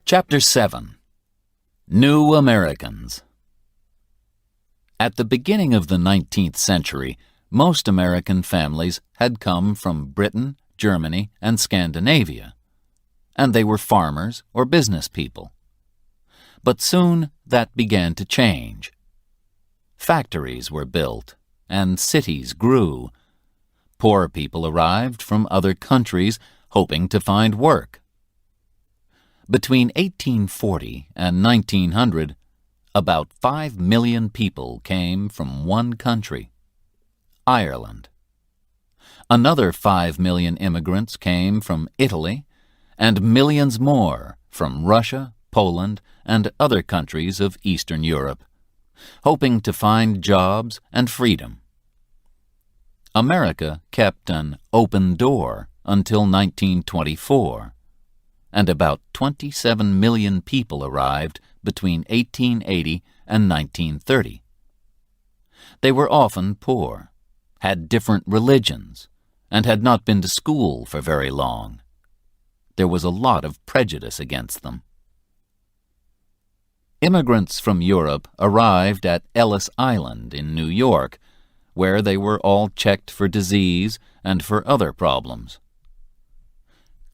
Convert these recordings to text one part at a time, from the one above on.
Chapter 7. New Americans. At the beginning of the 19th century, most American families had come from Britain, Germany, and Scandinavia, and they were farmers or business people. But soon that began to change. Factories were built, and cities grew. Poor people arrived from other countries hoping to find work. Between 1840 and 1900, about 5 million people came from one country, Ireland. Another 5 million immigrants came from Italy, and millions more from Russia, Poland, and other countries of Eastern Europe, hoping to find jobs and freedom. America kept an open door until 1924. And about 27 million people arrived between 1880 and 1930. They were often poor, had different religions, and had not been to school for very long. There was a lot of prejudice against them. Immigrants from Europe arrived at Ellis Island in New York, where they were all checked for disease and for other problems.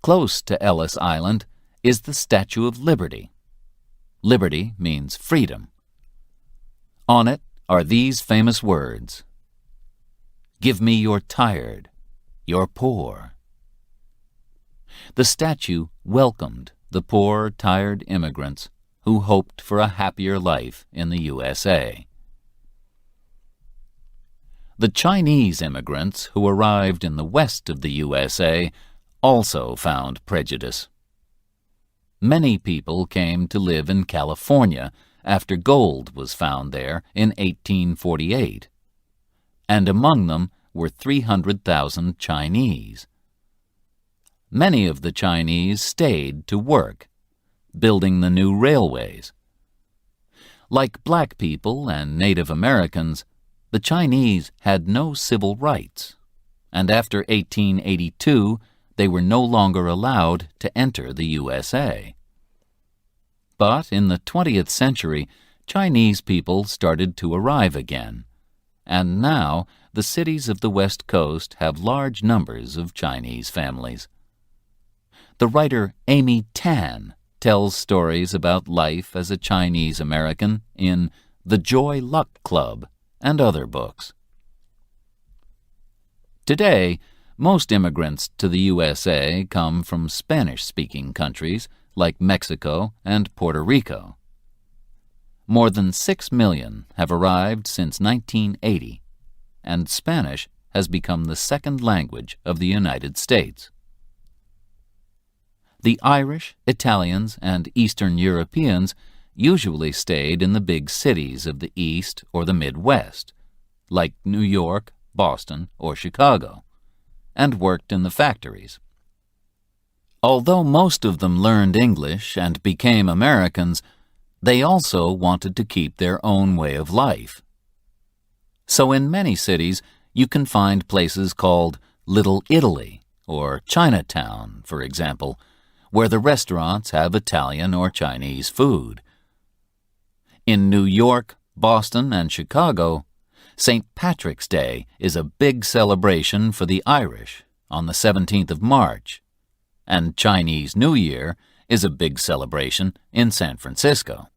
Close to Ellis Island is the Statue of Liberty. Liberty means freedom. On it are these famous words: "Give me your tired, your poor." The statue welcomed the poor, tired immigrants who hoped for a happier life in the USA. The Chinese immigrants who arrived in the west of the USA also found prejudice. Many people came to live in California after gold was found there in 1848, and among them were 300,000 Chinese. Many of the Chinese stayed to work, building the new railways. Like black people and Native Americans, the Chinese had no civil rights, and after 1882, they were no longer allowed to enter the USA. But in the 20th century, Chinese people started to arrive again, and now the cities of the West Coast have large numbers of Chinese families. The writer Amy Tan tells stories about life as a Chinese American in The Joy Luck Club and other books. Today, most immigrants to the USA come from Spanish-speaking countries like Mexico and Puerto Rico. More than 6 million have arrived since 1980, and Spanish has become the second language of the United States. The Irish, Italians, and Eastern Europeans usually stayed in the big cities of the East or the Midwest, like New York, Boston, or Chicago, and worked in the factories. Although most of them learned English and became Americans, they also wanted to keep their own way of life. So in many cities, you can find places called Little Italy or Chinatown, for example, where the restaurants have Italian or Chinese food. In New York, Boston, and Chicago, St. Patrick's Day is a big celebration for the Irish on the 17th of March, and Chinese New Year is a big celebration in San Francisco.